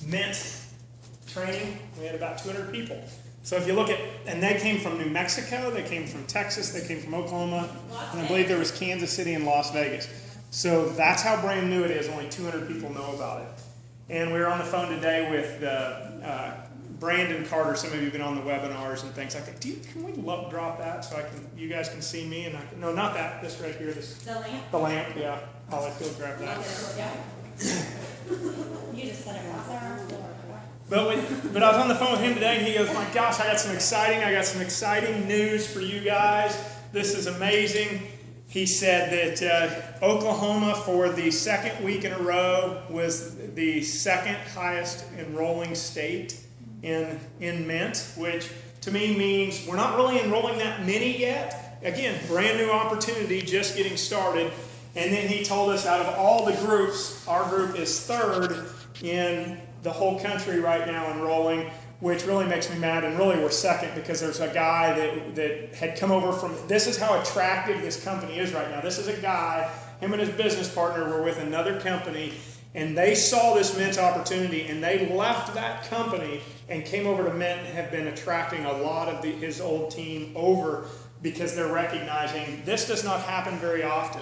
Mynt training, we had about 200 people. So if you look at, and they came from New Mexico, they came from Texas, they came from Oklahoma, and I believe there was Kansas City and Las Vegas. So that's how brand new it is. Only 200 people know about it. And we were on the phone today with Brandon Carter. Some of you have been on the webinars and things like that. Can we drop that so you guys can see me? And no, not that. This right here. The lamp? The lamp, yeah. I'll let Phil grab that. You just set it right there. But I was on the phone with him today, and he goes, my gosh, I got some exciting news for you guys. This is amazing. He said that Oklahoma, for the second week in a row, was the second highest enrolling state in Mynt, which to me means we're not really enrolling that many yet. Again, brand new opportunity, just getting started. And then he told us out of all the groups, our group is third in the whole country right now enrolling, which really makes me mad. And really we're second because there's a guy that had come over from, this is how attractive this company is right now. This is a guy, him and his business partner were with another company, and they saw this Mynt opportunity, and they left that company and came over to Mynt and have been attracting a lot of his old team over because they're recognizing this does not happen very often.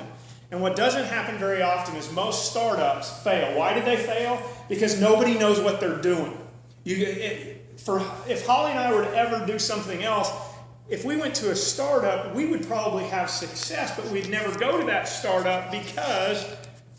And what doesn't happen very often is most startups fail. Why did they fail? Because nobody knows what they're doing. If Holly and I were to ever do something else, if we went to a startup, we would probably have success, but we'd never go to that startup because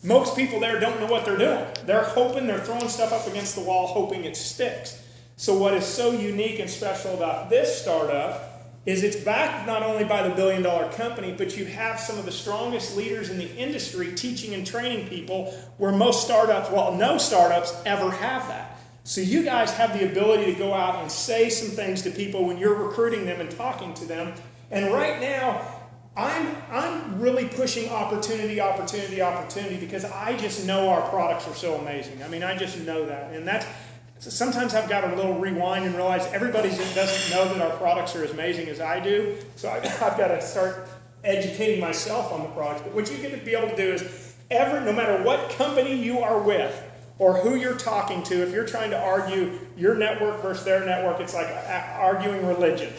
most people there don't know what they're doing. They're hoping, they're throwing stuff up against the wall, hoping it sticks. So what is so unique and special about this startup is it's backed not only by the billion-dollar company, but you have some of the strongest leaders in the industry teaching and training people where most startups, well, no startups ever have that. So you guys have the ability to go out and say some things to people when you're recruiting them and talking to them. And right now, I'm really pushing opportunity because I just know our products are so amazing. I mean, I just know that. And sometimes I've got to a little rewind and realize everybody doesn't know that our products are as amazing as I do. So I've got to start educating myself on the products. But what you get to be able to do is no matter what company you are with or who you're talking to, if you're trying to argue your network versus their network, it's like arguing religion.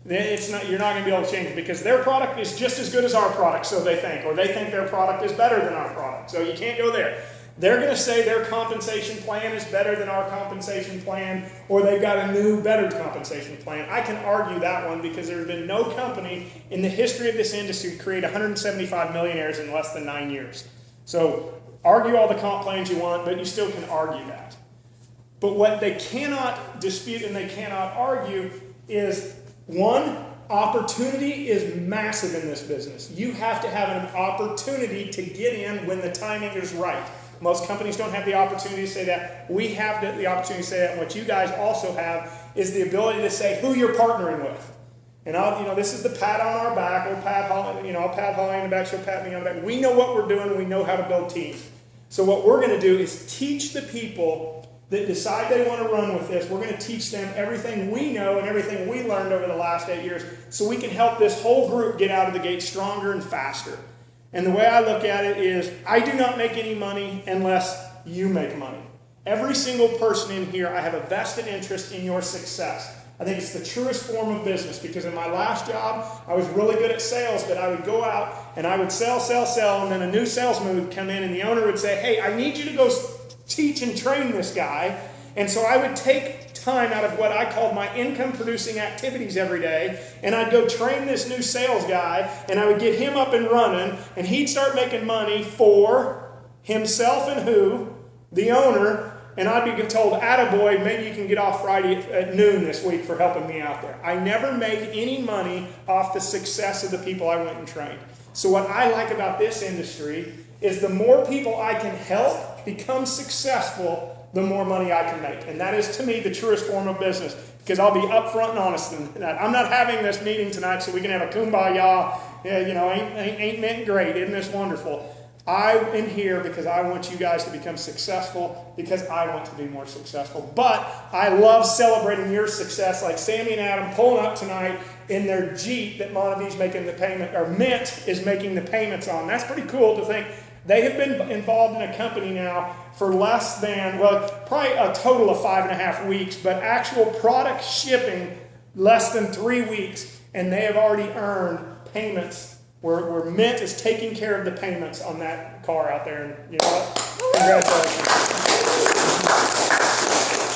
You're not going to be able to change it because their product is just as good as our product, so they think, or they think their product is better than our product. So you can't go there. They're going to say their compensation plan is better than our compensation plan, or they've got a new, better compensation plan. I can argue that one because there's been no company in the history of this industry to create 175 millionaires in less than 9 years. So argue all the comp plans you want, but you still can argue that. But what they cannot dispute and they cannot argue is, one, opportunity is massive in this business. You have to have an opportunity to get in when the timing is right. Most companies don't have the opportunity to say that. We have the opportunity to say that. And what you guys also have is the ability to say who you're partnering with. And this is the pat on our back. I'll pat Holly in the back. She'll pat me on the back. We know what we're doing. We know how to build teams. So what we're going to do is teach the people that decide they want to run with this. We're going to teach them everything we know and everything we learned over the last 8 years so we can help this whole group get out of the gate stronger and faster. And the way I look at it is, I do not make any money unless you make money. Every single person in here, I have a vested interest in your success. I think it's the truest form of business because in my last job, I was really good at sales, but I would go out and I would sell, and then a new salesman would come in and the owner would say, hey, I need you to go teach and train this guy. And so I would take time out of what I called my income-producing activities every day, and I'd go train this new sales guy, and I would get him up and running, and he'd start making money for himself and who? The owner, and I'd be told, attaboy, maybe you can get off Friday at noon this week for helping me out there. I never made any money off the success of the people I went and trained. So what I like about this industry is the more people I can help become successful, the more money I can make. And that is, to me, the truest form of business. Because I'll be upfront and honest in that. I'm not having this meeting tonight so we can have a kumbaya. Ain't Mynt great? Isn't this wonderful? I am here because I want you guys to become successful because I want to be more successful. But I love celebrating your success, like Sammy and Adam pulling up tonight in their Jeep that MonaVie's making the payment, or Mynt is making the payments on. That's pretty cool to think. They have been involved in a company now for less than, well, probably a total of 5.5 weeks, but actual product shipping less than 3 weeks, and they have already earned payments where Mynt is taking care of the payments on that car out there. And you know what? Congratulations.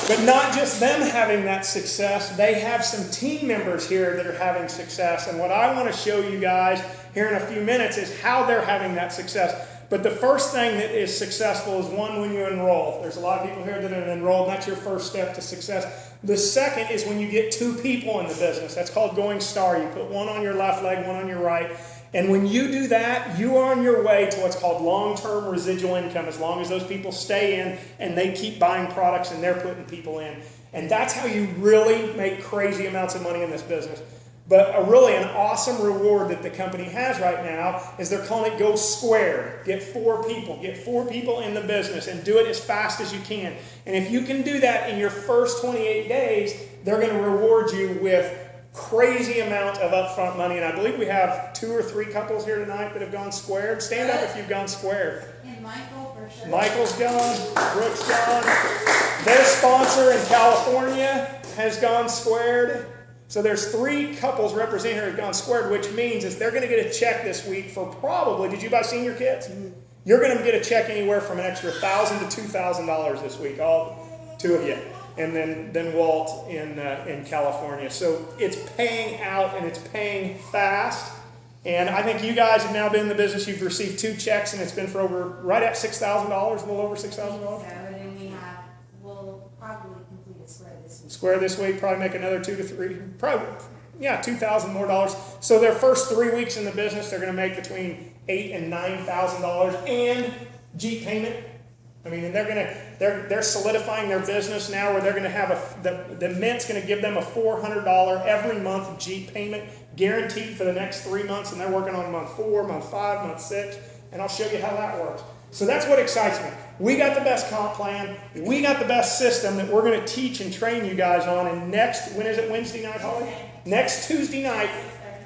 But not just them having that success, they have some team members here that are having success. And what I want to show you guys here in a few minutes is how they're having that success. But the first thing that is successful is one, when you enroll. There's a lot of people here that are enrolled, and that's your first step to success. The second is when you get 2 people in the business. That's called going star. You put one on your left leg, one on your right. And when you do that, you are on your way to what's called long-term residual income, as long as those people stay in and they keep buying products and they're putting people in. And that's how you really make crazy amounts of money in this business. But really an awesome reward that the company has right now is they're calling it Go Squared. Get 4 people. Get 4 people in the business and do it as fast as you can. And if you can do that in your first 28 days, they're going to reward you with crazy amount of upfront money. And I believe we have 2 or 3 couples here tonight that have gone squared. Stand up if you've gone squared. And Michael, for sure. Michael's gone. Brooke's gone. Their sponsor in California has gone squared. So there's 3 couples represented here who have gone squared, which means is they're going to get a check this week for probably, did you buy senior kits? You're going to get a check anywhere from an extra $1,000 to $2,000 this week, all 2 of you. And then Walt in California. So it's paying out, and it's paying fast. And I think you guys have now been in the business. You've received 2 checks, and it's been for right at $6,000, a little over $6,000. So then we'll probably complete a square this week. Square this week, probably make another 2 to 3, probably, yeah, $2,000 more dollars. So their first 3 weeks in the business, they're going to make between $8,000 and $9,000 and Jeep payment. I mean, and they're solidifying their business now, where they're going to have the Mint's going to give them a $400 every month Jeep payment guaranteed for the next 3 months, and they're working on month 4, month 5, month 6, and I'll show you how that works. So that's what excites me. We got the best comp plan. We got the best system that we're going to teach and train you guys on. And when is it, Wednesday night, Holly? Next Tuesday night,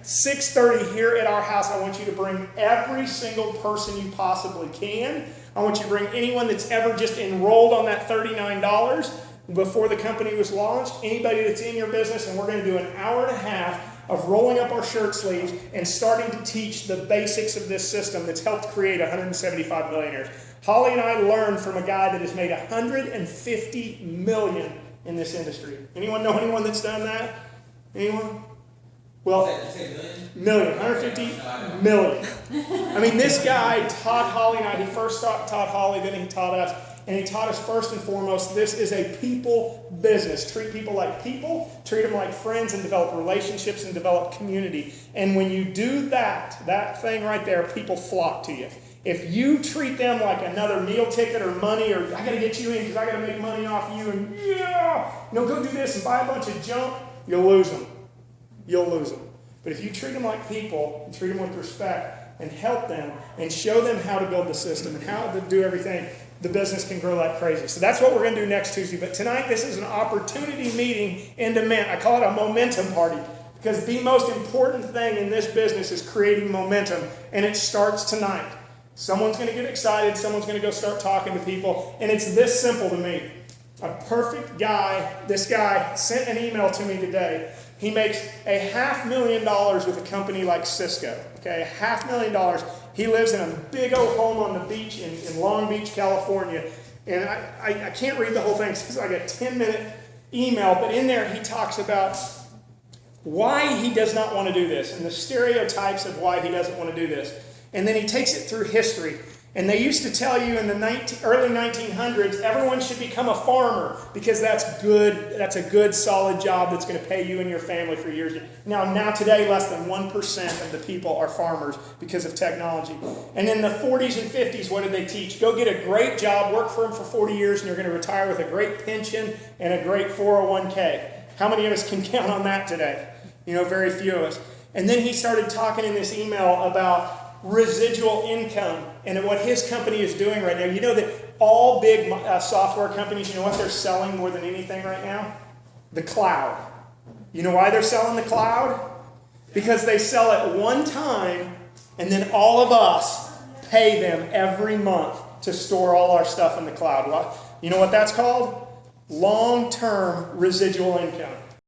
6:30 here at our house. I want you to bring every single person you possibly can. I want you to bring anyone that's ever just enrolled on that $39 before the company was launched, anybody that's in your business, and we're going to do an hour and a half of rolling up our shirt sleeves and starting to teach the basics of this system that's helped create 175 millionaires. Holly and I learned from a guy that has made $150 million in this industry. Anyone know anyone that's done that? Anyone? Well, million, 150 million. I mean, this guy taught Holly and I, he first taught Holly, then he taught us, and he taught us first and foremost, this is a people business. Treat people like people, treat them like friends, and develop relationships and develop community. And when you do that thing right there, people flock to you. If you treat them like another meal ticket or money, or I got to get you in because I got to make money off you, and go do this and buy a bunch of junk, you'll lose them. You'll lose them. But if you treat them like people, and treat them with respect, and help them, and show them how to build the system, and how to do everything, the business can grow like crazy. So that's what we're going to do next Tuesday. But tonight, this is an opportunity meeting into Mynt. I call it a momentum party, because the most important thing in this business is creating momentum, and it starts tonight. Someone's going to get excited. Someone's going to go start talking to people, and it's this simple to me. A perfect guy, this guy sent an email to me today. He makes $500,000 with a company like Cisco. Okay, $500,000. He lives in a big old home on the beach in Long Beach, California. And I can't read the whole thing. It's like a 10-minute email. But in there, he talks about why he does not want to do this and the stereotypes of why he doesn't want to do this. And then he takes it through history. And they used to tell you in the early 1900s, everyone should become a farmer because that's good. That's a good, solid job that's going to pay you and your family for years. Now today, less than 1% of the people are farmers because of technology. And in the 40s and 50s, what did they teach? Go get a great job, work for them for 40 years, and you're going to retire with a great pension and a great 401k. How many of us can count on that today? Very few of us. And then he started talking in this email about residual income and what his company is doing right now. You know that all big software companies, you know what they're selling more than anything right now? The cloud. You know why they're selling the cloud? Because they sell it one time, and then all of us pay them every month to store all our stuff in the cloud. You know what that's called? Long-term residual income.